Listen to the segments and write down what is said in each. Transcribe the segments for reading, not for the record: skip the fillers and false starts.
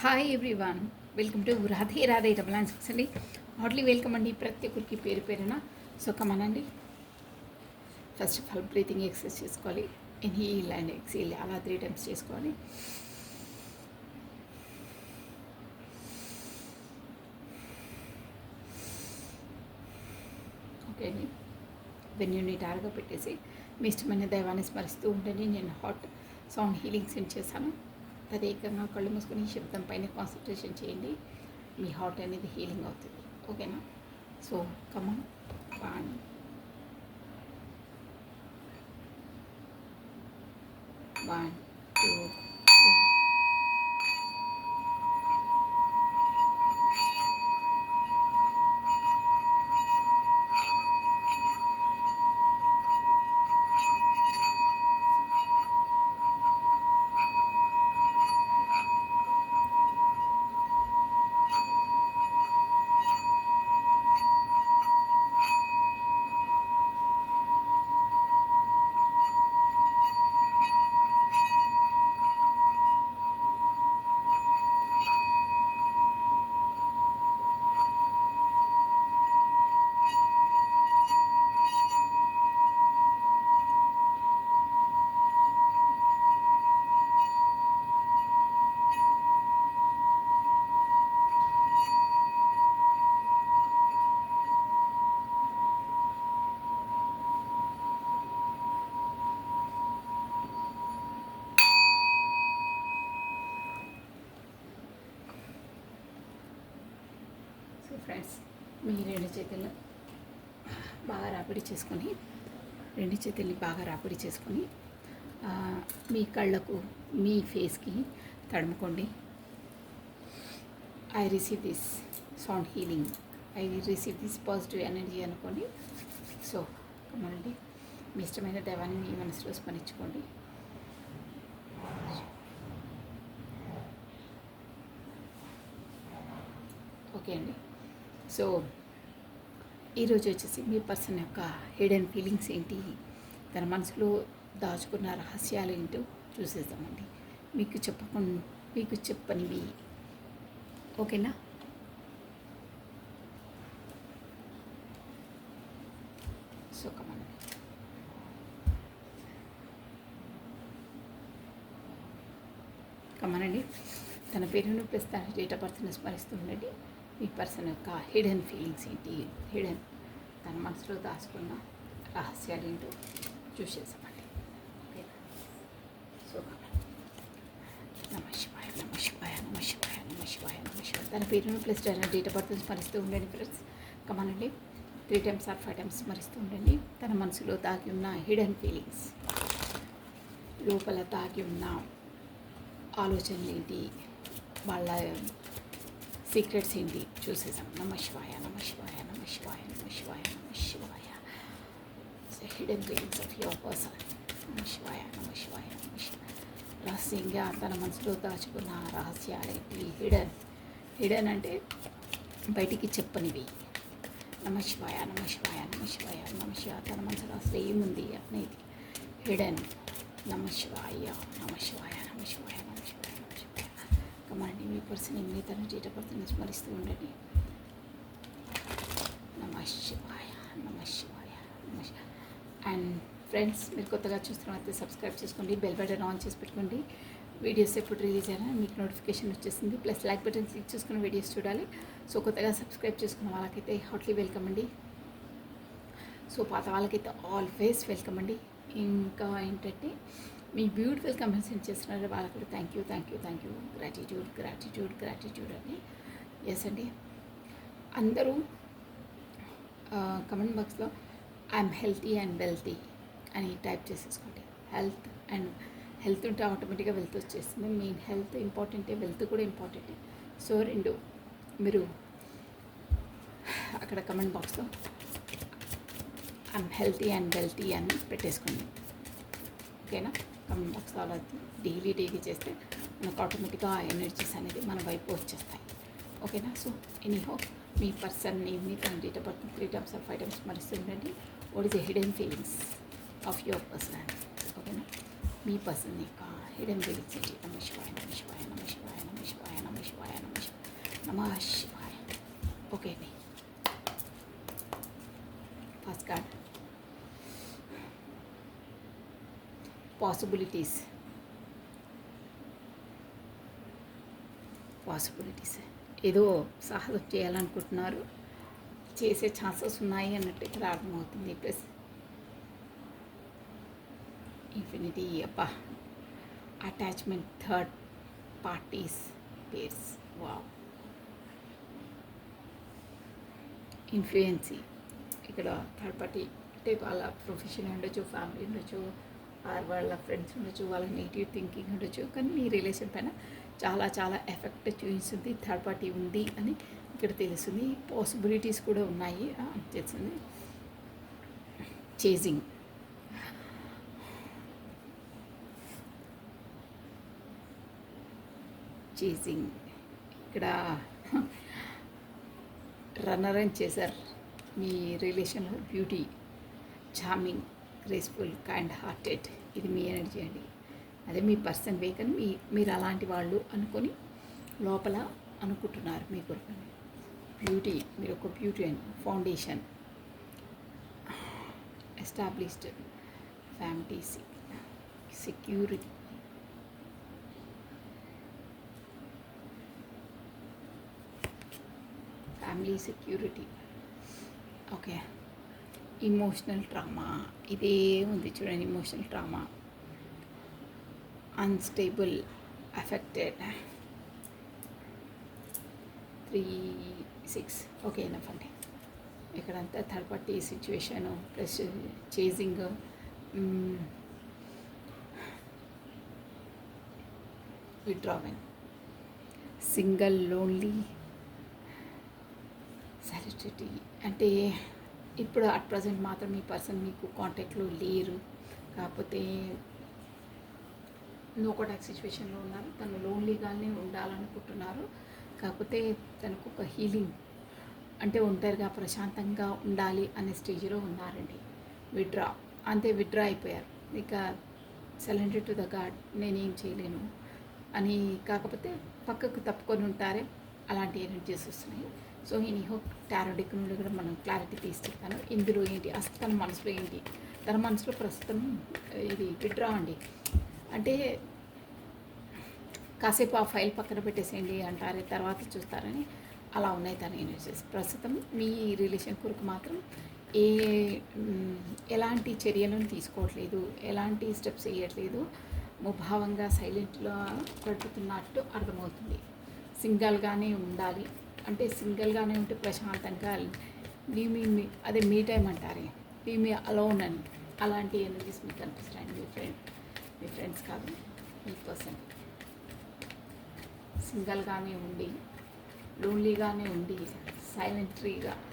Hi everyone, welcome to Radhe Radhe double answers అండి. Heartly welcome అండి ప్రతి ఒక్కరికి పేరు పేరున. సో కమనండి, first of all breathing exercise చేసుకోవాలి. ఇన్హీల్ అండ్ ఎక్సీల్ అలా 3 times చేసుకోవాలి. ఓకే అండి, వెన్యూని టార్గా పెట్టేసి మీ ఇష్టమైన దైవాన్ని స్మరిస్తూ ఉండండి. నేను హార్ట్ సౌండ్ హీలింగ్ సెండ్ చేశాను. తదేకంగా కళ్ళు మూసుకొని శబ్దం పైన కాన్సన్ట్రేషన్ చేయండి. మీ హార్ట్ అనేది హీలింగ్ అవుతుంది. ఓకేనా? So come on, 1 2 3. సో ఫ్రెండ్స్, మీ రెండు చేతులను బాగా రాపిడి చేసుకొని మీ కళ్ళకు, మీ ఫేస్కి తడుముకోండి. I receive this sound healing, I receive this positive energy అనుకోండి. సో కమనండి, మీ ఇష్టమైన దైవాన్ని మీ మనసులో స్మరించుకోండి. ఓకే అండి. సో ఈరోజు వచ్చేసి మీ పర్సన్ యొక్క హిడెన్ ఫీలింగ్స్ ఏంటి, తన మనసులో దాచుకున్న రహస్యాలు ఏంటో చూసేద్దామండి. మీకు చెప్పనివి. ఓకేనా? సో కమనండి, తన పేరును ప్లస్ తన డేట్ ఆఫ్ బర్త్ని స్మరిస్తూ ఉండండి. మీ పర్సన్ యొక్క హిడెన్ ఫీలింగ్స్ ఏంటి, తన మనసులో దాచుకున్న రహస్యాలు ఏంటో చూసేసామండి. ఓకే, సో నమ శివాయ, నమ శివాయ, నమ శివాయ, నమ శివాయ, నమ శివాయ. తన పేరును ప్లస్ డేట్ ఆఫ్ బర్త్ని స్మరిస్తూ ఉండండి ఫ్రెండ్స్. కమనండి, 3 times or 5 times స్మరిస్తూ ఉండండి. తన మనసులో దాగి ఉన్న హిడెన్ ఫీలింగ్స్, లోపల దాగి ఉన్న ఆలోచనలు ఏంటి, వాళ్ళ సీక్రెట్స్ ఏంటి చూసేసాం. నమ శివాయ, నమ శివాయ, నమ శివాయ, నమ శివాయ, నమ శివాయ. Hidden feelings of your person. నమ శివాయ, నమ శివాయ, నమ శివాయ. రహస్యంగా తన మనసులో దాచుకున్న రహస్యాలేంటి, హిడెన్ అంటే బయటికి చెప్పనివి. నమ శివాయ, నమ శివాయ, నమ శివాయ, నమ శివాయ. తన మనసులో అసలు ఏముంది అనేది హిడెన్. నమ శివాయ, నమ శివాయ, నమ శివాయ, నమ శివాయ, నమ శివాయ. కమాండి, మీ పర్సన్ మీ తన డేట్ ఆఫ్ బర్త్ని స్మరిస్తూ ఉండండి. నమ శివాయ, నమ శివాయ, నమ శివాయ. అండ్ ఫ్రెండ్స్, మీరు కొత్తగా చూస్తున్నట్లయితే సబ్స్క్రైబ్ చేసుకోండి, బెల్ బటన్ ఆన్ చేసి పెట్టుకోండి. వీడియోస్ ఎప్పుడు రిలీజ్ అయినా మీకు నోటిఫికేషన్ వచ్చేసింది. ప్లస్ లైక్ బటన్ క్లిక్ చేసుకుని వీడియోస్ చూడాలి. సో కొత్తగా సబ్స్క్రైబ్ చేసుకున్న వాళ్ళకైతే హార్ట్లీ వెల్కమ్ అండి. సో పాత వాళ్ళకైతే ఆల్వేస్ వెల్కమ్ అండి. ఇంకా ఏంటంటే మీ బ్యూటిఫుల్ కమెంట్స్ ఏం చేస్తున్నారు వాళ్ళకి కూడా థ్యాంక్ యూ, గ్రాటిట్యూడ్ అండి. ఎస్ అండి, అందరూ కమెంట్ బాక్స్లో ఐఎమ్ హెల్తీ అండ్ వెల్తీ అని టైప్ చేసేసుకోండి. హెల్త్ ఉంటే ఆటోమేటిక్గా వెల్త్ వచ్చేస్తుంది. మెయిన్ హెల్త్ ఇంపార్టెంటే, వెల్త్ కూడా ఇంపార్టెంటే. సో రెండు మీరు అక్కడ కమెంట్ బాక్స్లో ఐఎమ్ హెల్తీ అండ్ వెల్తీ అని పెట్టేసుకోండి. ఓకేనా? కమెంట్ బాక్స్లో అలా డైలీ చేస్తే మనకు ఆటోమేటిక్గా ఆ ఎనర్జీస్ అనేది మన వైపు వచ్చేస్తాయి. ఓకేనా? సో ఎనీహో, మీ పర్సన్ని మీ తన date of birth 3 times or 5 times మరిస్తూ ఉండండి. What is the hidden feelings of your person. ఓకేనా? మీ పర్సన్ యొక్క హిడెన్ ఫీలింగ్స్ ఏంటి? నమ శివాయ, నమ శివాయ, నమ శివాయ, నమ శివాయ, నమ శివాయ. నమః శివాయ. ఓకే అండి, ఫస్ట్ కార్డ్ పాసిబిలిటీస్. ఏదో సాహసం చేయాలనుకుంటున్నారు, చేసే ఛాన్సెస్ ఉన్నాయి అన్నట్టు ఇక్కడ అర్థమవుతుంది. ప్లస్ ఇన్ఫినిటీ అబ్బా, attachment, third parties, pairs, wow. Influence, ఇక్కడ థర్డ్ పార్టీ అంటే వాళ్ళ ప్రొఫెషన్ ఉండొచ్చు, ఫ్యామిలీ ఉండొచ్చు, వాళ్ళ ఫ్రెండ్స్ ఉండొచ్చు, వాళ్ళ నెగిటివ్ థింకింగ్ ఉండొచ్చు. కానీ మీ రిలేషన్ పైన చాలా చాలా ఎఫెక్ట్ చూపిస్తుంది, థర్డ్ పార్టీ ఉంది అని ఇక్కడ తెలుస్తుంది. పాసిబిలిటీస్ కూడా ఉన్నాయి అని తెలిసింది. చేజింగ్, ఇక్కడ రన్నర్ అని చేశారు. మీ రిలేషన్లో beauty, charming, graceful, kind hearted, ఇది మీ ఎనర్జీ అండి. అదే మీ పర్సన్ వే, కానీ మీరు అలాంటి వాళ్ళు అనుకొని లోపల అనుకుంటున్నారు మీ కొరకు. బ్యూటీ, మీరు ఒక బ్యూటీ అండి. Foundation, established, family, security, family security. Okay, emotional trauma, ఇదే ఉంది చూడండి. Emotional trauma, unstable, affected, 3, 6. Okay, enough అండి. ఇక్కడంతా third party situation plus chasing, withdrawing, single, lonely, solidity. అంటే ఇప్పుడు అట్ ప్రజెంట్ మాత్రం మీ పర్సన్ మీకు కాంటాక్ట్లో లేరు, కాకపోతే నో కాంటాక్ట్ సిచ్యువేషన్లో ఉన్నారు. తను లోన్లీగానే ఉండాలనుకుంటున్నారు, కాకపోతే తనకు ఒక హీలింగ్ అంటే ఒంటరిగా ప్రశాంతంగా ఉండాలి అనే స్టేజ్లో ఉన్నారండి. విత్డ్రా, అంతే, విత్డ్రా అయిపోయారు. ఇక సరెండర్ టు ద గాడ్, నేనేం చేయలేను అని, కాకపోతే పక్కకు తప్పుకొని ఉంటారే, అలాంటి ఎనర్జీస్ వస్తున్నాయి. సో ఈ హోప్ టారో డెక్ నుండి కూడా మనం క్లారిటీ తీసుకుంటాను. ఇందులో ఏంటి అసలు తన మనసులో ఏంటి, తన మనసులో ప్రస్తుతం ఇది విత్డ్రా అండి. అంటే కాసేపు ఆ ఫైల్ పక్కన పెట్టేసేయండి అంటారే, తర్వాత చూస్తారని అలా ఉన్నాయి తన ఎనర్జీస్. ప్రస్తుతం మీ రిలేషన్ కొరకు మాత్రం ఎలాంటి చర్యలను తీసుకోవట్లేదు, ఎలాంటి స్టెప్స్ వేయట్లేదు, ముభావంగా సైలెంట్లో గడుపుతున్నట్టు అర్థమవుతుంది. సింగిల్గానే ఉండాలి అంటే, సింగిల్గానే ఉంటే ప్రశాంతంగా అదే మీ టైం అంటారే, మీ అలోన్ అని, అలాంటి ఎనర్జీస్ మీకు కనిపిస్తాయండి. మీ ఫ్రెండ్స్ కాదు, మీ పర్సన్ సింగిల్గానే ఉండి, లోన్లీగానే ఉండి,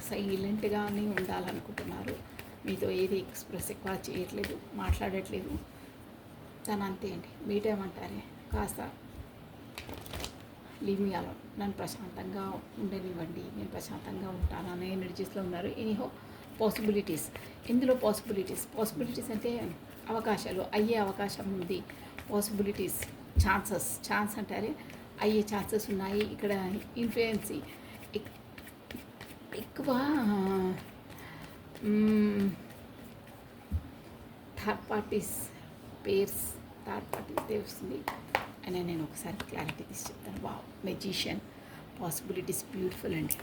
సైలెంట్గానే ఉండాలనుకుంటున్నారు. మీతో ఏది ఎక్స్ప్రెస్ ఎక్కువ చేయట్లేదు, మాట్లాడట్లేదు. తను అంతే అండి, మీ టైం అంటారే, కాస్త లీవ్ మీ అలోన్, నన్ను ప్రశాంతంగా ఉండనివ్వండి, నేను ప్రశాంతంగా ఉంటాను అనే ఎనర్జీస్లో ఉన్నారు. ఎనీహో పాసిబిలిటీస్, ఇందులో పాసిబిలిటీస్ అంటే అవకాశాలు, అయ్యే అవకాశం ఉంది. పాసిబిలిటీస్, ఛాన్స్ అంటారే, అయ్యే ఛాన్సెస్ ఉన్నాయి. ఇక్కడ ఇన్ఫ్లుయెన్సీ ఎక్కువ, third parties pairs, third parties వస్తుంది అని నేను ఒకసారి క్లారిటీ తీసి చెప్తాను. వావ్, మెజిషియన్, పాసిబిలిటీస్ బ్యూటిఫుల్ అండి.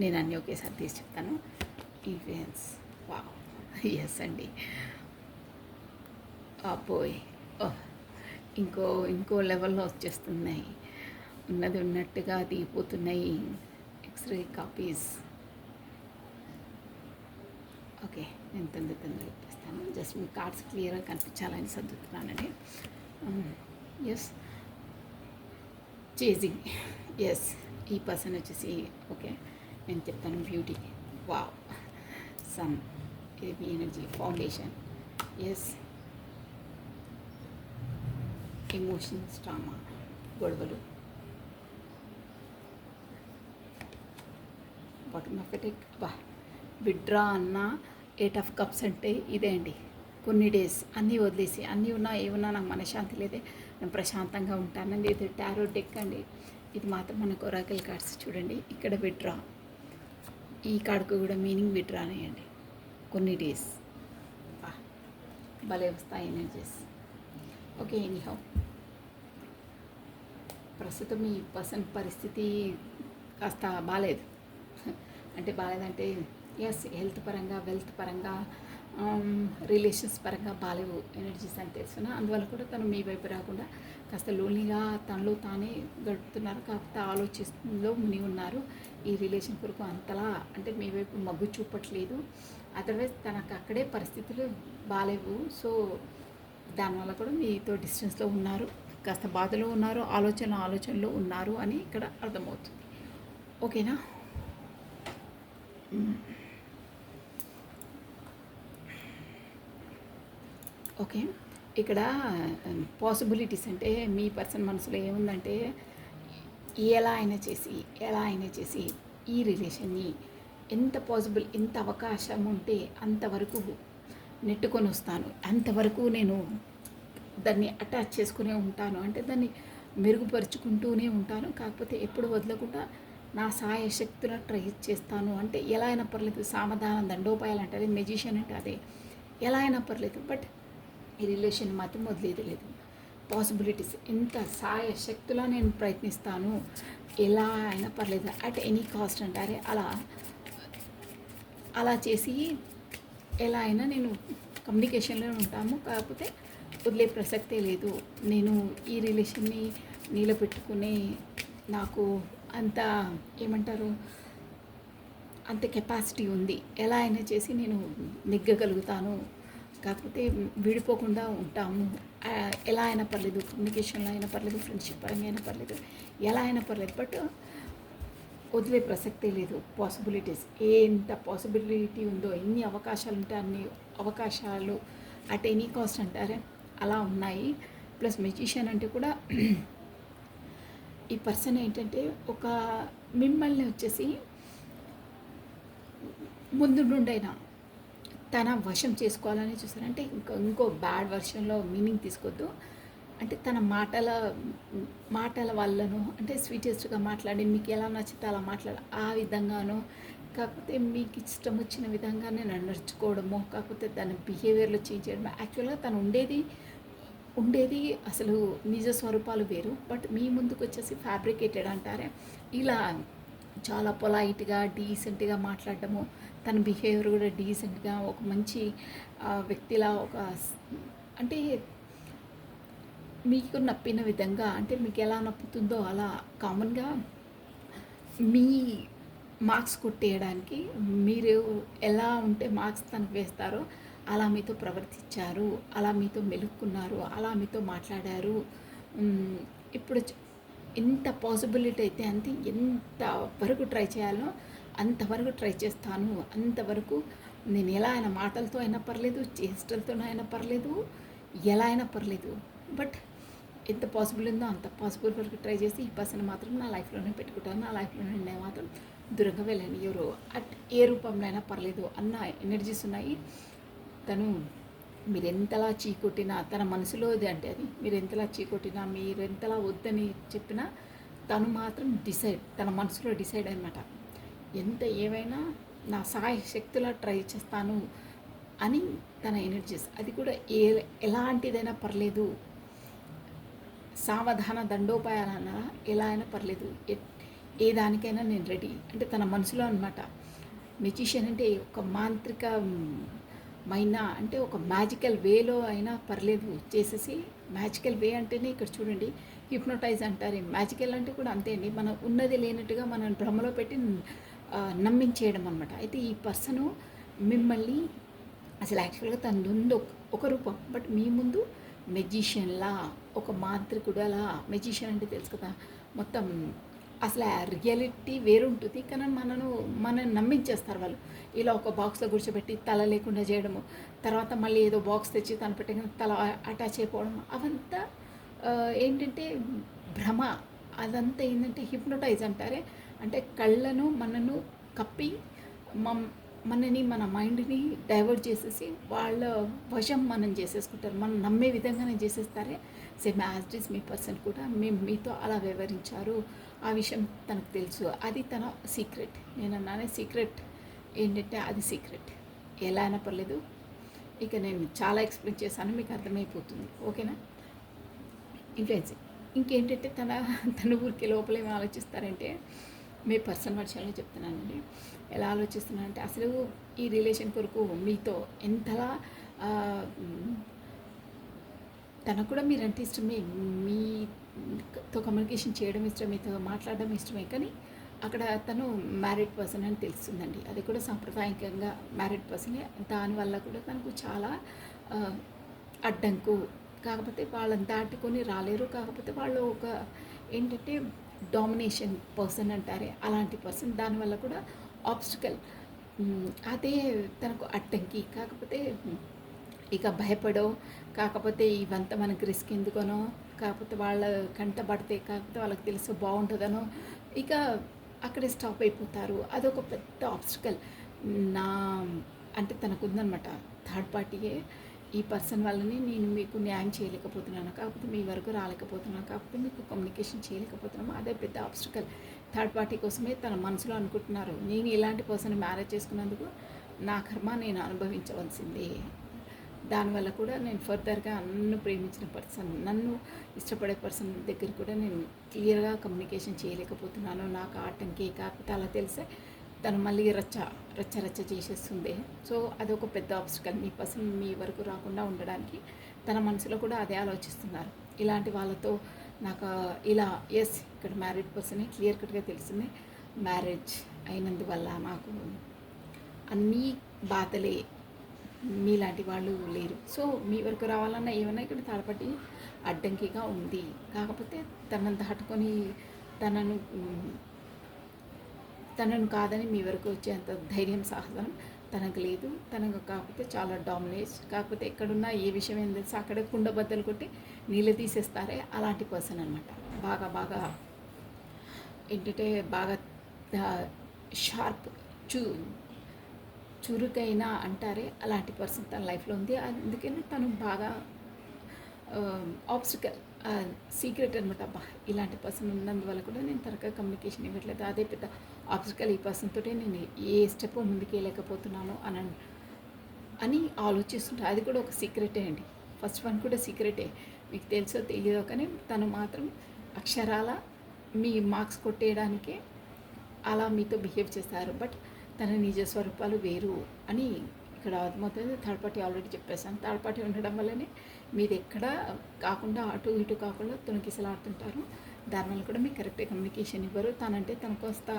నేను అన్నీ ఒకేసారి తీసి చెప్తాను. ఇన్ఫ్లుయెన్స్, వావ్, ఎస్ అండి. అబ్బోయ్, ఇంకో లెవెల్లో వచ్చేస్తున్నాయి, ఉన్నది ఉన్నట్టుగా దిగిపోతున్నాయి. X ray copies. ఓకే, నేను తొందరగా చెప్పేస్తాను. జస్ట్ మీ కార్డ్స్ క్లియర్గా కనిపించాలని సర్దుతున్నానండి. ఎస్, చేజింగ్, ఎస్, ఈ పర్సన్ వచ్చేసి ఓకే నేను చెప్తాను. బ్యూటీ, వావ్, సన్, ఇది మీ energy. Foundation, yes, emotions, drama, గొడవలు, బాటమ్ ఆఫ్ ఎట్. బా, విత్డ్రా అన్న 8 ఆఫ్ కప్స్ అంటే ఇదే అండి. కొన్ని డేస్ అన్నీ వదిలేసి, అన్నీ ఉన్నా ఏమన్నా నాకు మనశ్శాంతి లేదే, నేను ప్రశాంతంగా ఉంటానండి. ఇది టారో డెక్ అండి. ఇది మాత్రం మనకు ఒరాకిల్ కార్డ్స్ చూడండి. ఇక్కడ విత్డ్రా, ఈ కార్డుకు కూడా మీనింగ్ విత్డ్రా అనేయండి. కొన్ని డేస్ భలే వస్తాయి ఎనర్జీస్. ఓకే, ఎనీహౌ ప్రస్తుతం ఈ పర్సన్ పరిస్థితి కాస్త బాగాలేదు. అంటే బాగాలేదంటే ఎస్, హెల్త్ పరంగా, వెల్త్ పరంగా, రిలేషన్స్ పరంగా బాగాలేవు ఎనర్జీస్ అని తెలుసున్నా. అందువల్ల కూడా తను మీ వైపు రాకుండా కాస్త లోన్లీగా తనలో తానే గడుపుతున్నారు. కాకపోతే ఆలోచిస్తుందో ముని ఉన్నారు. ఈ రిలేషన్ కొరకు అంతలా అంటే మీ వైపు మగ్గు చూపట్లేదు. అదర్వైజ్ తనకు అక్కడే పరిస్థితులు బాగాలేవు. సో దానివల్ల కూడా మీతో డిస్టెన్స్లో ఉన్నారు, కాస్త బాధలో ఉన్నారు, ఆలోచనలో ఉన్నారు అని ఇక్కడ అర్థమవుతుంది. ఓకేనా? ఓకే, ఇక్కడ పాసిబిలిటీస్ అంటే మీ పర్సన్ మనసులో ఏముందంటే ఎలా అయినా చేసి ఈ రిలేషన్ని ఎంత పాసిబుల్, ఎంత అవకాశం ఉంటే అంతవరకు నెట్టుకొని వస్తాను, అంతవరకు నేను దాన్ని అటాచ్ చేసుకునే ఉంటాను, అంటే దాన్ని మెరుగుపరుచుకుంటూనే ఉంటాను. కాకపోతే ఎప్పుడు వదలకుండా నా సాయశక్తుల ట్రై చేస్తాను. అంటే ఎలా అయినా పర్లేదు, సామధానం దండోపాయాలు అంటే అదే, మెజిషియన్ అంటే అదే, ఎలా అయినా పర్లేదు, బట్ ఈ రిలేషన్ మాత్రం వదిలేదు లేదు. పాసిబిలిటీస్ ఎంత సాయశక్తులా నేను ప్రయత్నిస్తాను, ఎలా అయినా పర్లేదు, అట్ ఎనీ కాస్ట్ అంటారే అలా చేసి ఎలా అయినా నేను కమ్యూనికేషన్లో ఉంటాము. కాకపోతే వదిలే ప్రసక్తే లేదు. నేను ఈ రిలేషన్ని నిలబెట్టుకునే నాకు అంత ఏమంటారు, అంత కెపాసిటీ ఉంది. ఎలా అయినా చేసి నేను నెగ్గగలుగుతాను. కాకపోతే విడిపోకుండా ఉంటాము. ఎలా అయినా పర్లేదు, కమ్యూనికేషన్లో అయినా పర్లేదు, ఫ్రెండ్షిప్ పరంగా అయినా పర్లేదు, ఎలా అయినా పర్లేదు, బట్ వదిలే ప్రసక్తే లేదు. పాసిబిలిటీస్ ఎంత పాసిబిలిటీ ఉందో, ఎన్ని అవకాశాలు ఉంటే అన్ని అవకాశాలు అట్ ఎనీ కాస్ట్ అంటారే అలా ఉన్నాయి. ప్లస్ మెజిషియన్ అంటే కూడా ఈ పర్సన్ ఏంటంటే ఒక మిమ్మల్ని వచ్చేసి ముందు నుండైనా తన వశం చేసుకోవాలని చూస్తారు. అంటే ఇంకో బ్యాడ్ వర్షన్లో మీనింగ్ తీసుకోవద్దు. అంటే తన మాటల వల్లను, అంటే స్వీటెస్ట్గా మాట్లాడి మీకు ఎలా నచ్చితే అలా మాట్లాడాలి ఆ విధంగానో, కాకపోతే మీకు ఇష్టం వచ్చిన విధంగానే నడుచుకోవడమో, కాకపోతే తన బిహేవియర్లో చేంజ్ చేయడమో. యాక్చువల్గా తను ఉండేది అసలు నిజ స్వరూపాలు వేరు, బట్ మీ ముందుకు వచ్చేసి ఫ్యాబ్రికేటెడ్ అంటారే, ఇలా చాలా పొలైట్గా డీసెంట్గా మాట్లాడటము, తన బిహేవియర్ కూడా డీసెంట్గా ఒక మంచి వ్యక్తిలా అంటే మీకు నప్పిన విధంగా, అంటే మీకు ఎలా నప్పుతుందో అలా కామన్గా మీ మార్క్స్ కొట్టేయడానికి మీరు ఎలా ఉంటే మార్క్స్ తనకు వేస్తారో అలా మీతో ప్రవర్తించారు, అలా మీతో మెలుక్కున్నారు, అలా మీతో మాట్లాడారు. ఇప్పుడు ఎంత పాసిబిలిటీ అయితే అంతే, ఎంతవరకు ట్రై చేయాలో అంతవరకు ట్రై చేస్తాను. అంతవరకు నేను ఎలా అయినా మాటలతో అయినా పర్లేదు, చేష్టలతోనైనా పర్లేదు, ఎలా అయినా పర్లేదు, బట్ ఎంత పాసిబుల్ ఉందో అంత పాసిబుల్ వరకు ట్రై చేసి ఈ పర్సన్ మాత్రం నా లైఫ్లోనే పెట్టుకుంటాను. నా లైఫ్లోనే నేను మాత్రం దూరంగా వెళ్ళాను. ఎవరో ఏ రూపంలో అయినా పర్లేదు అన్న ఎనర్జీస్ ఉన్నాయి. తను మీరెంతలా చీకొట్టినా, తన మనసులో ఇది అంటే అది మీరెంతలా చీకొట్టినా, మీరెంతలా వద్దని చెప్పినా తను మాత్రం తన మనసులో డిసైడ్ అనమాట. ఎంత ఏమైనా నా శక్తిలా ట్రై చేస్తాను అని తన ఎనర్జీస్. అది కూడా ఎలాంటిదైనా పర్లేదు, సావధాన దండోపాయాలన్నా ఎలా అయినా పర్లేదు, ఏ దానికైనా నేను రెడీ అంటే తన మనసులో అనమాట. మెజిషియన్ అంటే ఒక మాంత్రిక అంటే ఒక మ్యాజికల్ వేలో అయినా పర్లేదు చేసేసి, మ్యాజికల్ వే అంటేనే ఇక్కడ చూడండి హిప్నోటైజ్ అంటారు. మ్యాజికల్ అంటే కూడా అంతే అండి, మనం ఉన్నది లేనట్టుగా మనం భ్రమలో పెట్టి నమ్మించేయడం అనమాట. అయితే ఈ పర్సను మిమ్మల్ని అసలు యాక్చువల్గా తన ముందు ఒక రూపం, బట్ మీ ముందు మెజిషియన్లా, ఒక మాంత్రికుడలా. మెజిషియన్ అంటే తెలుసు కదా, మొత్తం అసలు ఆ రియాలిటీ వేరుంటుంది, కానీ మనల్ని నమ్మించేస్తారు వాళ్ళు. ఇలా ఒక బాక్స్లో కూర్చోబెట్టి తల లేకుండా చేయడము, తర్వాత మళ్ళీ ఏదో బాక్స్ తెచ్చి తను పెట్టగానే తల అటాచ్ అయిపోవడం, అవంతా ఏంటంటే భ్రమ. అదంతా ఏంటంటే హిప్నోటైజ్ అంటారే, అంటే కళ్ళను మనను కప్పి మనని మన మైండ్ని డైవర్ట్ చేసేసి వాళ్ళ వశం మనం చేసేసుకుంటారు, మనం నమ్మే విధంగానే చేసేస్తారే. సేమ్ యాజ్ ఇట్ ఈస్ మీ పర్సన్ కూడా మేము మీతో అలా వ్యవహరించారు, ఆ విషయం తనకు తెలుసు, అది తన సీక్రెట్. నేను అన్నానే సీక్రెట్ ఏంటంటే అది సీక్రెట్, ఎలా అయినా పర్లేదు. ఇక నేను చాలా ఎక్స్ప్లెయిన్ చేశాను, మీకు అర్థమైపోతుంది, ఓకేనా. ఇన్ఫ్లుయెన్సింగ్ ఇంకేంటంటే తన ఊరికి లోపల ఏమి ఆలోచిస్తారంటే, మీ పర్సన్ వర్షాల్లో చెప్తున్నానండి, ఎలా ఆలోచిస్తున్నానంటే అసలు ఈ రిలేషన్ కొరకు మీతో ఎంతలా తనకు కూడా మీరంటే ఇష్టమే, మీతో కమ్యూనికేషన్ చేయడం ఇష్టం, మీతో మాట్లాడడం ఇష్టమే, కానీ అక్కడ తను మ్యారీడ్ పర్సన్ అని తెలుస్తుందండి. అది కూడా సాంప్రదాయకంగా మ్యారీడ్ పర్సనే. దానివల్ల కూడా తనకు చాలా అడ్డంకు. కాకపోతే వాళ్ళని దాటుకొని రాలేరు. కాకపోతే వాళ్ళు ఒక ఏంటంటే డామినేషన్ పర్సన్ అంటారే, అలాంటి పర్సన్. దానివల్ల కూడా ఆబ్స్టికల్, అదే తనకు అడ్డంకి. కాకపోతే ఇక భయపడో, కాకపోతే ఇవంతా మనకి రిస్క్ ఎందుకనో, కాకపోతే వాళ్ళ కంట పడితే, కాకపోతే వాళ్ళకి తెలిసి బాగుంటుందనో, ఇక అక్కడే స్టాప్ అయిపోతారు. అదొక పెద్ద ఆబ్స్టికల్. నా అంటే తనకుందనమాట, థర్డ్ పార్టీయే ఈ పర్సన్ వల్లనే నేను మీకు న్యాయం చేయలేకపోతున్నాను, కాకపోతే మీ వరకు రాలేకపోతున్నాను, కాకపోతే మీకు కమ్యూనికేషన్ చేయలేకపోతున్నాము, అదే పెద్ద ఆబ్స్టికల్. థర్డ్ పార్టీ కోసమే తన మనసులో అనుకుంటున్నారు, నేను ఇలాంటి పర్సన్ మ్యారేజ్ చేసుకున్నందుకు నా కర్మ నేను అనుభవించవలసిందే. దానివల్ల కూడా నేను ఫర్దర్గా నన్ను ప్రేమించిన పర్సన్, నన్ను ఇష్టపడే పర్సన్ దగ్గర కూడా నేను క్లియర్గా కమ్యూనికేషన్ చేయలేకపోతున్నాను, నాకు ఆటంకి. కాకపోతే అలా తెలిసే తను మళ్ళీ రచ్చ చేసేస్తుంది. సో అదొక పెద్ద ఆబ్స్టికల్. మీ పర్సన్ మీ వరకు రాకుండా ఉండడానికి తన మనసులో కూడా అదే ఆలోచిస్తున్నారు. ఇలాంటి వాళ్ళతో నాకు ఇలా ఇక్కడ మ్యారీడ్ పర్సనే క్లియర్ కట్గా తెలిసింది. మ్యారేజ్ అయినందువల్ల నాకు అన్నీ బాధలే, మీలాంటి వాళ్ళు లేరు. సో మీ వరకు రావాలన్నా ఏమన్నా ఇక్కడ తాడపట్టి అడ్డంకిగా ఉంది. కాకపోతే తనను దాటుకొని తనను కాదని మీ వరకు వచ్చేంత ధైర్యం సాహసం తనకు లేదు. తనకు కాకపోతే చాలా డామినేట్. కాకపోతే ఎక్కడున్నా ఏ విషయం ఏం తెలుసు అక్కడే కుండ బద్దలు కొట్టి నీళ్ళు తీసేస్తారే, అలాంటి పర్సన్ అనమాట. బాగా ఏంటంటే బాగా షార్ప్, చురుకైన అంటారే, అలాంటి పర్సన్ తన లైఫ్లో ఉంది. అందుకని తను బాగా ఆబ్స్టికల్, సీక్రెట్ అనమాట. అబ్బా ఇలాంటి పర్సన్ ఉన్నందువల్ల కూడా నేను తరగా కమ్యూనికేషన్ ఇవ్వట్లేదు, అదే పెద్ద ఆబ్స్టికల్. ఈ పర్సన్ తోటే నేను ఏ స్టెప్ ముందుకెళ్ళలేకపోతున్నాను అని ఆలోచిస్తుంటా. అది కూడా ఒక సీక్రెటే అండి. ఫస్ట్ వన్ కూడా సీక్రెటే, మీకు తెలుసో తెలియదో, కానీ తను మాత్రం అక్షరాల మీ మార్క్స్ కొట్టేయడానికే అలా మీతో బిహేవ్ చేస్తారు. బట్ తన నిజ స్వరూపాలు వేరు అని ఇక్కడ అర్థమవుతుంది. థర్డ్ పార్టీ ఆల్రెడీ చెప్పేసాను. థర్డ్ పార్టీ ఉండడం వల్లనే మీది ఎక్కడ కాకుండా అటు ఇటు కాకుండా తుణికిసలాడుతుంటారు. దానివల్ల కూడా మీకు కరెక్ట్గా కమ్యూనికేషన్ ఇవ్వరు. తనంటే తనకు వస్తా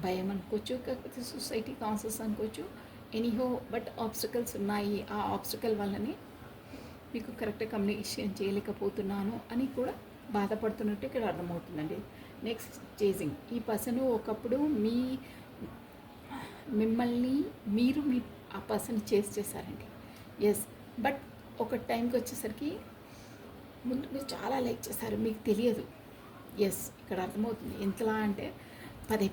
భయం అనుకోవచ్చు, కాకపోతే సొసైటీ కాన్సెస్ అనుకోవచ్చు, ఎనీహో. బట్ ఆబ్స్టికల్స్ ఉన్నాయి. ఆ ఆబ్స్టికల్ వల్లనే మీకు కరెక్ట్గా కమ్యూనికేషన్ చేయలేకపోతున్నాను అని కూడా బాధపడుతున్నట్టు ఇక్కడ అర్థమవుతుందండి. Next chasing. ఈ పర్సన్ ఒకప్పుడు మిమ్మల్ని మీరు ఆ పర్సన్ చేశారండి. బట్ ఒక టైంకి వచ్చేసరికి ముందు మీరు చాలా లైక్ చేశారు, మీకు తెలియదు. ఇక్కడ అర్థమవుతుంది. ఎంతలా అంటే పదే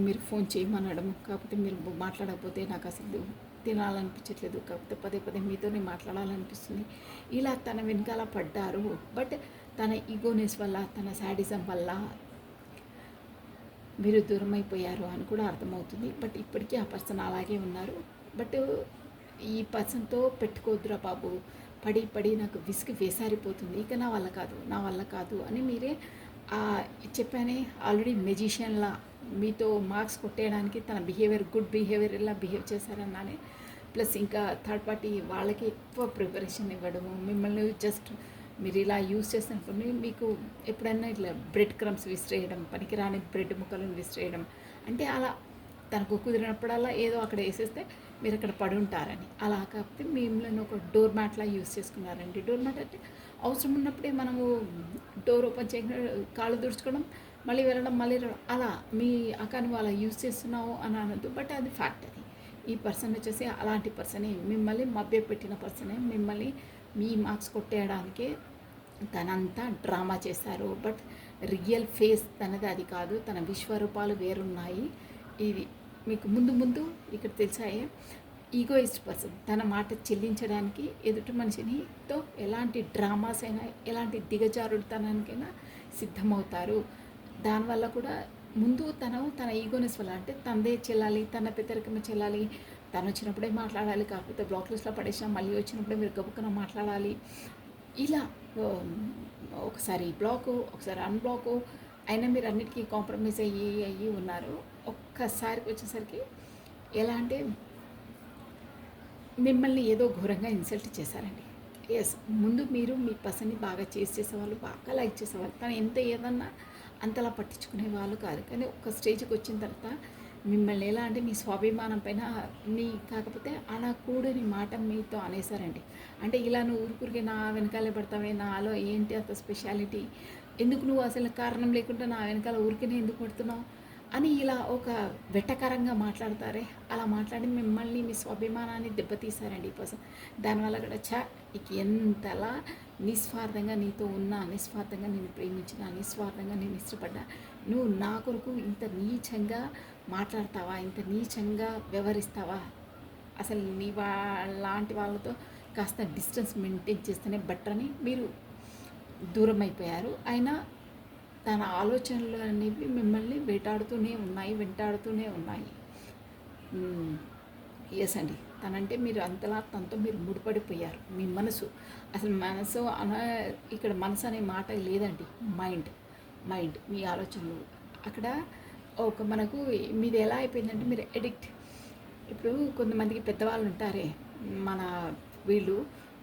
మీరు ఫోన్ చేయమనడం, కాకపోతే మీరు మాట్లాడకపోతే నాకు అసలు తినాలనిపించట్లేదు, కాకపోతే పదే మీతోనే మాట్లాడాలనిపిస్తుంది. ఇలా తన వెనకాల పడ్డారు. బట్ తన ఈగోనెస్ వల్ల, తన శాడిజం వల్ల మీరు దూరం అయిపోయారు అని కూడా అర్థమవుతుంది. బట్ ఇప్పటికీ ఆ పర్సన్ అలాగే ఉన్నారు. బట్ ఈ పర్సన్తో పెట్టుకోవద్దురా బాబు, పడి నాకు విసిగి వేసారిపోతుంది, ఇక నా వల్ల కాదు అని మీరే చెప్పానే. ఆల్రెడీ మెజిషియన్లా మీతో మార్క్స్ కొట్టేయడానికి తన గుడ్ బిహేవియర్ ఇలా బిహేవ్ చేశారన్నానే. ప్లస్ ఇంకా థర్డ్ పార్టీ వాళ్ళకి ఎక్కువ ప్రిపరేషన్ ఇవ్వడము, మిమ్మల్ని జస్ట్ మీరు ఇలా యూజ్ చేసినప్పుడు మీకు ఎప్పుడైనా ఇట్లా బ్రెడ్ క్రమ్స్ విసిరేయడం, పనికిరాని బ్రెడ్ ముక్కలను విసిరేయడం, అంటే అలా తనకు కుదిరినప్పుడల్లా ఏదో అక్కడ వేసేస్తే మీరు అక్కడ పడి ఉంటారని. అలా కాకపోతే మిమ్మల్ని ఒక డోర్ మ్యాట్లా యూజ్ చేసుకున్నారండి. డోర్ మ్యాట్ అంటే అవసరం ఉన్నప్పుడే మనము డోర్ ఓపెన్ చేయకుండా కాళ్ళు దుడుచుకోవడం, మళ్ళీ వెళ్ళడం, మళ్ళీ అలా మీ అకాన్ని అలా యూజ్ చేస్తున్నావు అని అనొద్దు. బట్ అది ఫ్యాక్ట్. అది ఈ పర్సన్ వచ్చేసి అలాంటి పర్సనే, మిమ్మల్ని మభ్యపెట్టిన పర్సనే, మిమ్మల్ని మీ మార్క్స్ కొట్టేయడానికే తనంతా డ్రామా చేశారు. బట్ రియల్ ఫేస్ తనది అది కాదు, తన విశ్వరూపాలు వేరున్నాయి. ఇది మీకు ముందు ముందు ఇక్కడ తెలిసాయే ఈగోయిస్ట్ పర్సన్ తన మాట చెల్లించడానికి ఎదుటి మనిషినితో ఎలాంటి డ్రామాస్ అయినా ఎలాంటి దిగజారుడుతనానికైనా సిద్ధమవుతారు. దానివల్ల కూడా ముందు తన ఈగోనెస్ వల్ల అంటే తనదే చెల్లాలి, తన పెద్దరికమే చెల్లాలి, తను వచ్చినప్పుడే మాట్లాడాలి, కాకపోతే బ్లాక్ లిస్ట్లో పడేసినా మళ్ళీ వచ్చినప్పుడే మీరు గబుక్కున మాట్లాడాలి. ఇలా ఒకసారి బ్లాకు, ఒకసారి అన్బ్లాకు అయినా మీరు అన్నిటికీ కాంప్రమైజ్ అయ్యి ఉన్నారు. ఒక్కసారికి వచ్చేసరికి ఎలా అంటే మిమ్మల్ని ఏదో ఘోరంగా ఇన్సల్ట్ చేశారండి. ఎస్, ముందు మీరు మీ పర్సన్ని బాగా చేసేవాళ్ళు, బాగా లైక్ చేసేవాళ్ళు, తను ఎంత ఏదన్నా అంతలా పట్టించుకునే వాళ్ళు కాదు. కానీ ఒక స్టేజ్కి వచ్చిన తర్వాత మిమ్మల్ని ఎలా అంటే మీ స్వాభిమానం పైన మీ కాకపోతే అనకూడని మాట మీతో అనేసారండి. అంటే ఇలా నువ్వు ఊరికే నా వెనకాలే పడతావే, నాలో ఏంటి అంత స్పెషాలిటీ, ఎందుకు నువ్వు అసలు కారణం లేకుండా నా వెనకాల ఊరికేనే ఎందుకు పడుతున్నావు అని ఇలా ఒక వెటకరంగా మాట్లాడతారే, అలా మాట్లాడి మిమ్మల్ని మీ స్వాభిమానాన్ని దెబ్బతీశారండి ఈ పర్సన్. దానివల్ల కూడా నీకు ఎంతలా నిస్వార్థంగా నీతో ఉన్నా, నిస్వార్థంగా నేను ప్రేమించిన, నిస్వార్థంగా నేను ఇష్టపడ్డా, నువ్వు నా కొరకు ఇంత నీచంగా మాట్లాడతావా, ఇంత నీచంగా వ్యవహరిస్తావా, అసలు నీ లాంటి వాళ్ళతో కాస్త డిస్టెన్స్ మెయింటైన్ చేస్తేనే బెటర్ అని మీరు దూరం అయిపోయారు. అయినా తన ఆలోచనలు అనేవి మిమ్మల్ని వెంటాడుతూనే ఉన్నాయి. ఎస్ అండి, తనంటే మీరు అంతలా తనతో మీరు ముడిపడిపోయారు. మీ మనసు మనసు ఇక్కడ మనసు అనే మాట లేదండి, మైండ్ మీ ఆలోచనలు. అక్కడ మనకు మీది ఎలా అయిపోయిందంటే మీరు ఎడిక్ట్. ఇప్పుడు కొంతమందికి పెద్దవాళ్ళు ఉంటారే, మన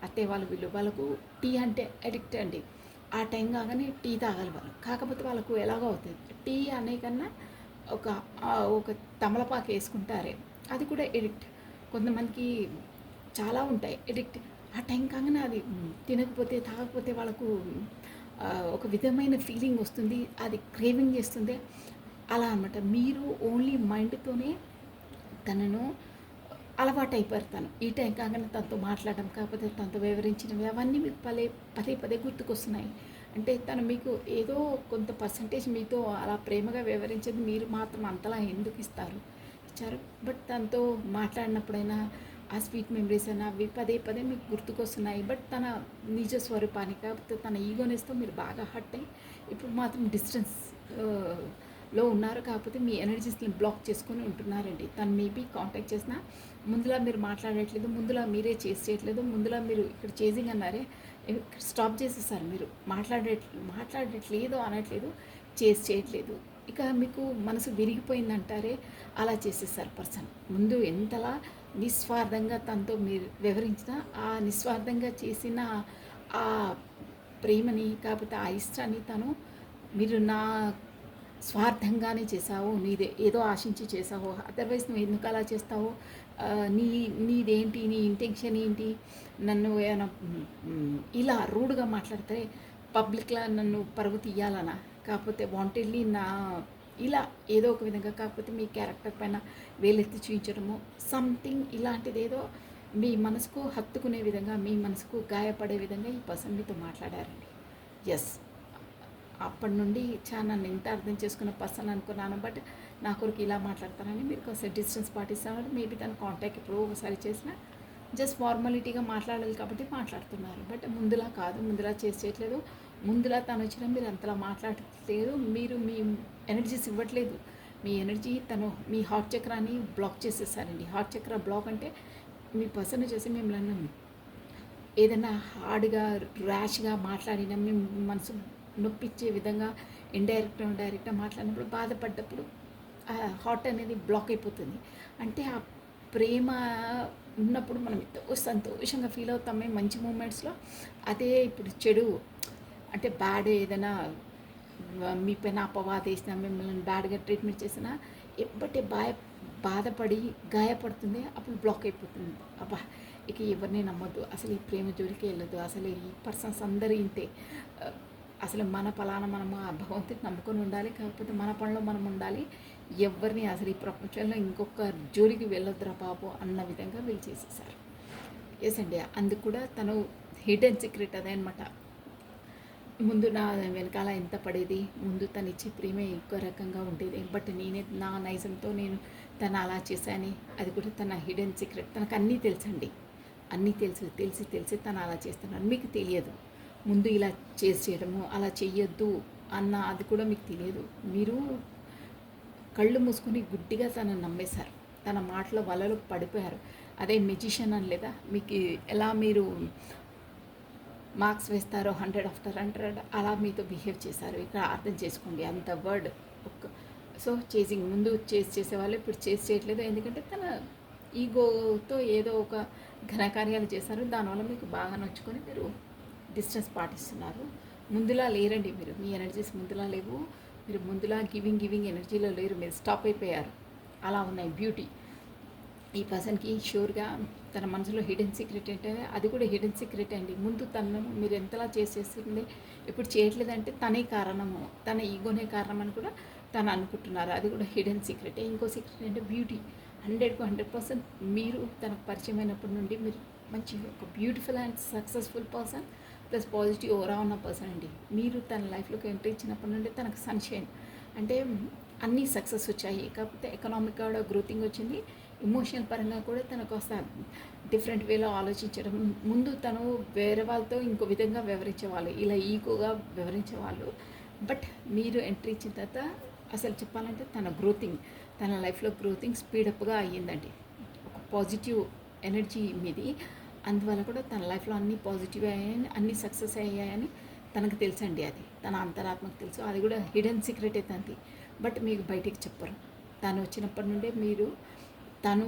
అత్తయ్య వాళ్ళకు టీ అంటే ఎడిక్ట్ అండి. ఆ టైం కాగానే టీ తాగాలి వాళ్ళు. కాకపోతే వాళ్ళకు ఎలాగో అవుతుంది, టీ అనే కన్నా ఒక తమలపాకు వేసుకుంటారే, అది కూడా ఎడిక్ట్. కొంతమందికి చాలా ఉంటాయి ఎడిక్ట్. ఆ టైం కాగానే అది తినకపోతే తాగకపోతే వాళ్ళకు ఒక విధమైన ఫీలింగ్ వస్తుంది, అది క్రేవింగ్ చేస్తుంది. అలా అనమాట. మీరు ఓన్లీ మైండ్తోనే తనను అలవాటు అయిపోయారు. తను ఈ టైం కాగానే తనతో మాట్లాడడం, కాకపోతే తనతో వివరించినవి అవన్నీ మీకు పదే గుర్తుకొస్తున్నాయి. అంటే తను మీకు ఏదో కొంత పర్సంటేజ్ మీతో అలా ప్రేమగా వివరించేది మీరు మాత్రం అంతలా ఎందుకు ఇచ్చారు. బట్ తనతో మాట్లాడినప్పుడైనా ఆ స్వీట్ మెమరీస్ అయినా అవి పదే మీకు గుర్తుకొస్తున్నాయి. బట్ తన నిజ స్వరూపాన్ని కాకపోతే తన ఈగోనెస్తో మీరు బాగా హర్ట్ అయ్యి ఇప్పుడు మాత్రం డిస్టెన్స్లో ఉన్నారు. కాకపోతే మీ ఎనర్జీస్ని బ్లాక్ చేసుకొని ఉంటున్నారండి. తను మేబీ కాంటాక్ట్ చేసినా ముందులా మీరు మాట్లాడట్లేదు, ముందులా మీరే చేయట్లేదు, ముందులా మీరు ఇక్కడ చేసింగ్ అన్నారే ఇక్కడ స్టాప్ చేసేసారు. మీరు మాట్లాడట్లేదు అనట్లేదు, చేయట్లేదు. ఇక మీకు మనసు విరిగిపోయిందంటారే, అలా చేసేసారు పర్సన్. ముందు ఎంతలా నిస్వార్థంగా తనతో మీరు వివరించినా ఆ నిస్వార్థంగా చేసిన ఆ ప్రేమని కాకపోతే ఆ ఇష్టాన్ని మీరు నా స్వార్థంగానే చేసావు, ఏదో ఆశించి చేసావు, అదర్వైజ్ నువ్వు ఎందుకు అలా చేస్తావు, నీదేంటి, నీ ఇంటెన్షన్ ఏంటి, నన్ను ఏమైనా ఇలా రూడ్గా మాట్లాడితే పబ్లిక్లా నన్ను పరుగు తీయాలనా, కాకపోతే వాంటెడ్లీ ఇలా ఏదో ఒక విధంగా, కాకపోతే మీ క్యారెక్టర్ పైన వేలెత్తి చూపించడము సంథింగ్ ఇలాంటిది ఏదో మీ మనసుకు హత్తుకునే విధంగా, మీ మనసుకు గాయపడే విధంగా ఈ పర్సన్ మీతో మాట్లాడారండి. ఎస్, అప్పటి నుండి నన్ను ఇంత అర్థం చేసుకున్న పర్సన్ అనుకున్నాను. బట్ నా కొరకు ఇలా మాట్లాడతానని మీరు కొంచెం డిస్టెన్స్ పాటిస్తున్నారు. మేబీ తన కాంటాక్ట్ ఎప్పుడో ఒకసారి చేసిన జస్ట్ ఫార్మాలిటీగా మాట్లాడాలి కాబట్టి మాట్లాడుతున్నారు. బట్ ముందులా కాదు, ముందులా చేయట్లేదు. ముందులా తను వచ్చినా మీరు అంతలా మాట్లాడట్లేదు. మీరు మీ ఎనర్జీస్ ఇవ్వట్లేదు. మీ ఎనర్జీ మీ హార్ట్ చక్రాన్ని బ్లాక్ చేసేసారండి. హార్ట్ చక్ర బ్లాక్ అంటే మీ పర్సన్ చేసి మిమ్మల్ని ఏదైనా హార్డ్గా ర్యాష్గా మాట్లాడినా మీ మనసు నొప్పించే విధంగా డైరెక్ట్గా మాట్లాడినప్పుడు, బాధపడ్డప్పుడు హార్ట్ అనేది బ్లాక్ అయిపోతుంది. అంటే ఆ ప్రేమ ఉన్నప్పుడు మనం ఎంతో సంతోషంగా ఫీల్ అవుతామే మంచి మూమెంట్స్లో. అదే ఇప్పుడు చెడు అంటే బ్యాడ్ ఏదైనా మీ పైన అపవాద వేసినా, మిమ్మల్ని బ్యాడ్గా ట్రీట్మెంట్ చేసినా ఎప్పటి బాధపడి గాయపడుతుంది, అప్పుడు బ్లాక్ అయిపోతుంది. అబ్బా ఇక ఎవరిని నమ్మొద్దు, అసలు ఈ ప్రేమ జోలికి వెళ్ళదు, అసలు ఈ పర్సన్స్ అందరూ ఇంతే, అసలు మన పలానా మనము ఆ భగవంతుని నమ్ముకొని ఉండాలి, కాకపోతే మన పనిలో మనం ఉండాలి, ఎవరిని అసలు ఈ ప్రపంచంలో ఇంకొక జోలికి వెళ్ళొద్దురా బాబు అన్న విధంగా వీళ్ళు చేసేసారు. ఎస్ అండి, అందుకు కూడా తను హిడెన్ సీక్రెట్ అదే అనమాట. ముందు నా వెనకాల ఎంత పడేది, ముందు తను ఇచ్చే ప్రేమ ఇంకో రకంగా ఉండేది. బట్ నేనే నా నైజంతో నేను తను అలా చేశాను. అది కూడా తన హిడెన్ సీక్రెట్. తనకు అన్నీ తెలుసండి, అన్నీ తెలిసి తను అలా చేస్తున్నాను. మీకు తెలియదు ముందు ఇలా చేయడము, అలా చెయ్యొద్దు అన్న అది కూడా మీకు తెలియదు. మీరు కళ్ళు మూసుకొని గుడ్డిగా తనని నమ్మేశారు, తన మాటల వలలో పడిపోయారు. అదే మెజిషియన్ అని లేదా, మీకు ఎలా మీరు మార్క్స్ వేస్తారో 100 ఆఫ్టర్ 100 అలా మీతో బిహేవ్ చేశారు. ఇక్కడ అర్థం చేసుకోండి అంత వర్డ్ ఒక్క. సో చేసింగ్ ముందు చేసేవాళ్ళు ఇప్పుడు చేయట్లేదు. ఎందుకంటే తన ఈగోతో ఏదో ఒక ఘనకార్యాలు చేశారు. దానివల్ల మీకు బాగా నొచ్చుకొని మీరు డిస్టెన్స్ పాటిస్తున్నారు. ముందులా లేరండి మీరు, మీ ఎనర్జీస్ ముందులా లేవు. మీరు ముందులా గివింగ్ ఎనర్జీలో లేరు, మీరు స్టాప్ అయిపోయారు. అలా ఉన్నాయి బ్యూటీ. ఈ పర్సన్కి షూర్గా తన మనసులో హిడెన్ సీక్రెట్ అంటే అది కూడా హిడెన్ సీక్రెట్ అండి. ముందు తనను మీరు ఎంతలా చేసేసింది ఇప్పుడు చేయట్లేదంటే తనే కారణము, తన ఈగోనే కారణం అని కూడా తను అనుకుంటున్నారు. అది కూడా హిడెన్ సీక్రెటే. ఇంకో సీక్రెట్ అంటే బ్యూటీ. 100కు 100% మీరు తనకు పరిచయం అయినప్పటి నుండి మీరు మంచి ఒక beautiful and successful person plus positive ఓరా ఉన్న పర్సన్ అండి. మీరు తన లైఫ్లోకి ఎంట్రీ ఇచ్చినప్పటి నుండి తనకు సన్షైన్ అంటే అన్నీ సక్సెస్ వచ్చాయి. కాకపోతే ఎకనామిక్ కూడా గ్రోతింగ్ వచ్చింది. ఎమోషనల్ పరంగా కూడా తనకు వస్తారు డిఫరెంట్ వేలో ఆలోచించడం. ముందు తను వేరే వాళ్ళతో ఇంకో విధంగా వ్యవహరించేవాళ్ళు, ఇలా ఈగోగా వ్యవహరించేవాళ్ళు. బట్ మీరు ఎంట్రీ ఇచ్చిన తర్వాత అసలు చెప్పాలంటే తన గ్రోతింగ్, తన లైఫ్లో గ్రోతింగ్ స్పీడప్గా అయ్యిందండి. ఒక పాజిటివ్ ఎనర్జీ మీది. అందువల్ల కూడా తన లైఫ్లో అన్నీ పాజిటివ్ అయ్యాయని, అన్నీ సక్సెస్ అయ్యాయని తనకు తెలుసండి. అది తన అంతరాత్మకు తెలుసు. అది కూడా హిడెన్ సీక్రెట్ అవుతుంది. బట్ మీకు బయటికి చెప్పరు. తను వచ్చినప్పటి నుండే మీరు తన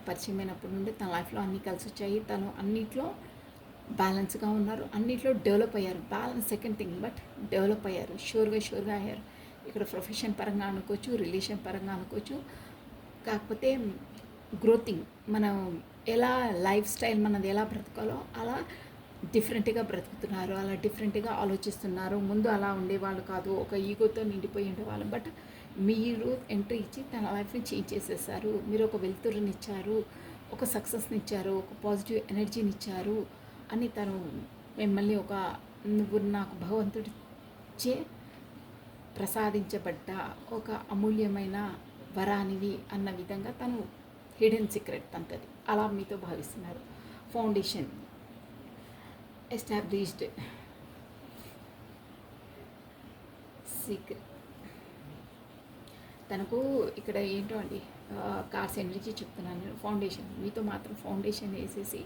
పరిచయం అయినప్పటి నుండి తన లైఫ్లో అన్నీ కలిసి వచ్చాయి. తను అన్నిట్లో బ్యాలెన్స్గా ఉన్నారు, అన్నిట్లో డెవలప్ అయ్యారు. Balance second thing, but develop అయ్యారు. షూర్గా అయ్యారు. ఇక్కడ ప్రొఫెషన్ పరంగా అనుకోవచ్చు, రిలేషన్ పరంగా అనుకోవచ్చు. కాకపోతే గ్రోతింగ్, మనం ఎలా లైఫ్ స్టైల్ మనది ఎలా బ్రతకాలో అలా డిఫరెంట్గా బ్రతుకుతున్నారు, అలా డిఫరెంట్గా ఆలోచిస్తున్నారు. ముందు అలా ఉండేవాళ్ళు కాదు, ఒక ఈగోతో నిండిపోయి ఉండేవాళ్ళు. బట్ మీరు ఎంట్రీ ఇచ్చి తన లైఫ్ని చేంజ్ చేసేసారు. మీరు ఒక వెలుతురునిచ్చారు, ఒక సక్సెస్నిచ్చారు, ఒక పాజిటివ్ ఎనర్జీనిచ్చారు అని తను మిమ్మల్ని ఒక నువ్వు నాకు భగవంతుడిచే ప్రసాదించబడ్డ ఒక అమూల్యమైన వరానివి అన్న విధంగా తను హిడెన్ సీక్రెట్ అంతది అలా మీతో భావిస్తున్నారు. Foundation established secret. తనకు ఇక్కడ ఏంటో అండి కార్స్ ఎనర్జీ చెప్తున్నాను నేను. ఫౌండేషన్ మీతో మాత్రం ఫౌండేషన్ వేసేసి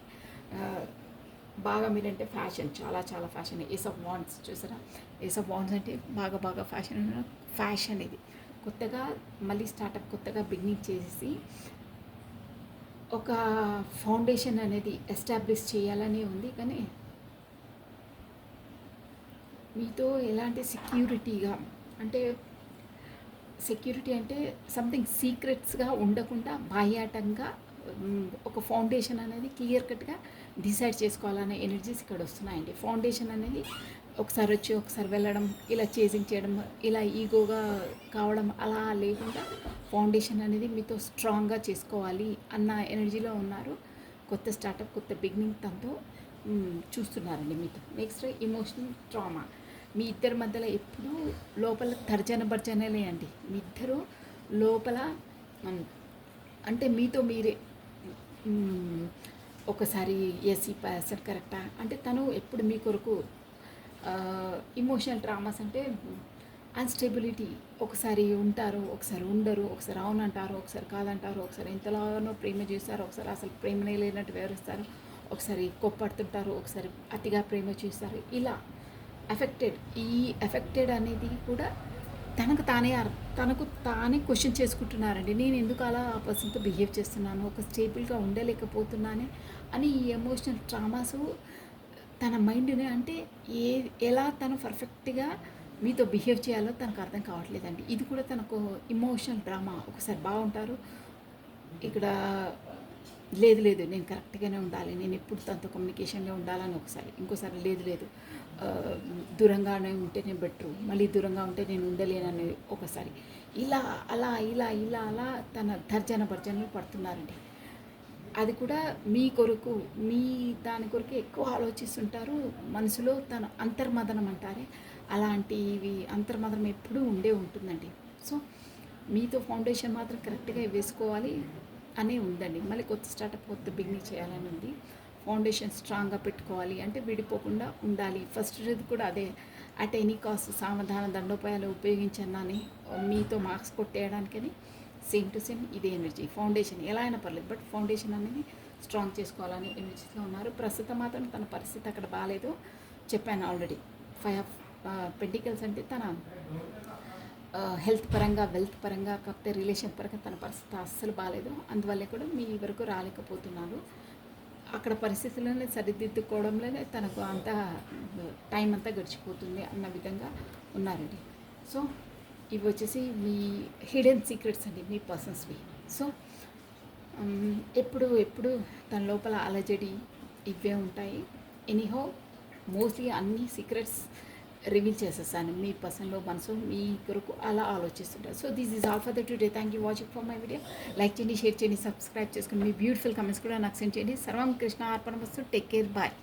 బాగా మీరంటే ఫ్యాషన్, చాలా ఫ్యాషన్. ఏస్ ఆఫ్ వాండ్స్ చూసారా? ఏస్ ఆఫ్ వాండ్స్ అంటే బాగా ఫ్యాషన్ ఇది. కొత్తగా మళ్ళీ స్టార్టప్, కొత్తగా బిగినింగ్ చేసి ఒక ఫౌండేషన్ అనేది ఎస్టాబ్లిష్ చేయాలని ఉంది. కానీ మీతో ఎలాంటి సెక్యూరిటీగా అంటే సంథింగ్ సీక్రెట్స్గా ఉండకుండా బాహ్యాటంగా ఒక ఫౌండేషన్ అనేది క్లియర్ కట్గా డిసైడ్ చేసుకోవాలనే ఎనర్జీస్ ఇక్కడ వస్తున్నాయండి. ఫౌండేషన్ అనేది ఒకసారి వచ్చి ఒకసారి వెళ్ళడం, ఇలా చేజింగ్ చేయడం, ఇలా ఈగోగా కావడం అలా లేకుండా ఫౌండేషన్ అనేది మీతో స్ట్రాంగ్గా చేసుకోవాలి అన్న ఎనర్జీలో ఉన్నారు. కొత్త స్టార్టప్, కొత్త బిగినింగ్ తనతో చూస్తున్నారండి మీతో. Next emotional trauma. మీ ఇద్దరి మధ్యలో ఎప్పుడూ లోపల తర్జన అండి. మీ ఇద్దరు లోపల అంటే మీతో మీరే ఒకసారి ఎస్ ఈ పర్సన్ కరెక్టా అంటే తను ఎప్పుడు మీ కొరకు ఇమోషనల్ ట్రామాస్ అంటే అన్స్టెబిలిటీ. ఒకసారి ఉంటారు, ఒకసారి ఉండరు, ఒకసారి అవునంటారు, ఒకసారి కాదంటారు, ఒకసారి ఎంతలానో ప్రేమ చేస్తారు, ఒకసారి అసలు ప్రేమనే లేనట్టు వ్యవహరిస్తారు, ఒకసారి కోప్పడుతుంటారు, ఒకసారి అతిగా ప్రేమ చేస్తారు. ఇలా ఎఫెక్టెడ్ అనేది కూడా తనకు తానే క్వశ్చన్ చేసుకుంటున్నారండి. నేను ఎందుకు అలా ఆ పర్సన్తో బిహేవ్ చేస్తున్నాను, ఒక స్టేబుల్గా ఉండలేకపోతున్నానే అని ఈ ఎమోషనల్ ట్రామాస్ తన మైండ్ని అంటే ఎలా తను పర్ఫెక్ట్గా మీతో బిహేవ్ చేయాలో తనకు అర్థం కావట్లేదండి. ఇది కూడా తనకు ఇమోషనల్ డ్రామా. ఒకసారి బాగుంటారు, ఇక్కడ లేదు నేను కరెక్ట్గానే ఉండాలి, నేను ఎప్పుడు తనతో కమ్యూనికేషన్లో ఉండాలని ఒకసారి, ఇంకోసారి లేదు దూరంగానే ఉంటే నేను బెటరు, మళ్ళీ దూరంగా ఉంటే నేను ఉండలేనని ఒకసారి. ఇలా తన భర్జనలు పడుతున్నారండి. అది కూడా మీ కొరకు, మీ దాని కొరకు ఎక్కువ ఆలోచిస్తుంటారు. మనసులో తన అంతర్మదనం అంటారే, అలాంటివి అంతర్మదనం ఎప్పుడూ ఉండే ఉంటుందండి. సో మీతో ఫౌండేషన్ మాత్రం కరెక్ట్గా వేసుకోవాలి అనే ఉందండి. మళ్ళీ కొత్త స్టార్టప్, కొత్త బిగినింగ్ చేయాలని ఉంది. ఫౌండేషన్ స్ట్రాంగ్గా పెట్టుకోవాలి అంటే విడిపోకుండా ఉండాలి. ఫస్ట్ ఇది కూడా అదే, అట్ ఎనీ కాస్ట్ సావధాన దండోపాయాలు ఉపయోగించన్నాని మీతో మార్క్స్ కొట్టేయడానికని సేమ్ టు సేమ్ ఇదే ఎనర్జీ. ఫౌండేషన్ ఎలా అయినా పర్లేదు, బట్ ఫౌండేషన్ అనేది స్ట్రాంగ్ చేసుకోవాలని ఎనర్జీలో ఉన్నారు. ప్రస్తుతం మాత్రం తన పరిస్థితి అక్కడ బాగాలేదు, చెప్పాను ఆల్రెడీ. 5 ఆఫ్ పెంటికల్స్ అంటే తన హెల్త్ పరంగా, వెల్త్ పరంగా, కాకపోతే రిలేషన్ పరంగా తన పరిస్థితి అస్సలు బాగాలేదు. అందువల్లే కూడా మీ వరకు రాలేకపోతున్నారు. అక్కడ పరిస్థితులను సరిదిద్దుకోవడంలోనే తనకు అంతా టైం అంతా గడిచిపోతుంది అన్న విధంగా ఉన్నారండి. సో ఇవి వచ్చేసి మీ హిడెన్ సీక్రెట్స్ అండి, మీ పర్సన్స్వి. సో ఎప్పుడు తన లోపల అలజడి ఇవే ఉంటాయి. ఎనీహో మోస్ట్లీ అన్ని సీక్రెట్స్ రివీల్ చేసేసాను. మీ పర్సన్లో మనసు మీ కొరకు అలా ఆలోచిస్తుంటారు. So this is all for the today. Thank you watching for my video. Like చేయండి, షేర్ చేయండి, సబ్స్క్రైబ్ చేసుకుని మీ బ్యూటిఫుల్ కమెంట్స్ కూడా నాకు సెండ్ చేయండి. సర్వం కృష్ణ అర్పణమస్తు. Take care, bye.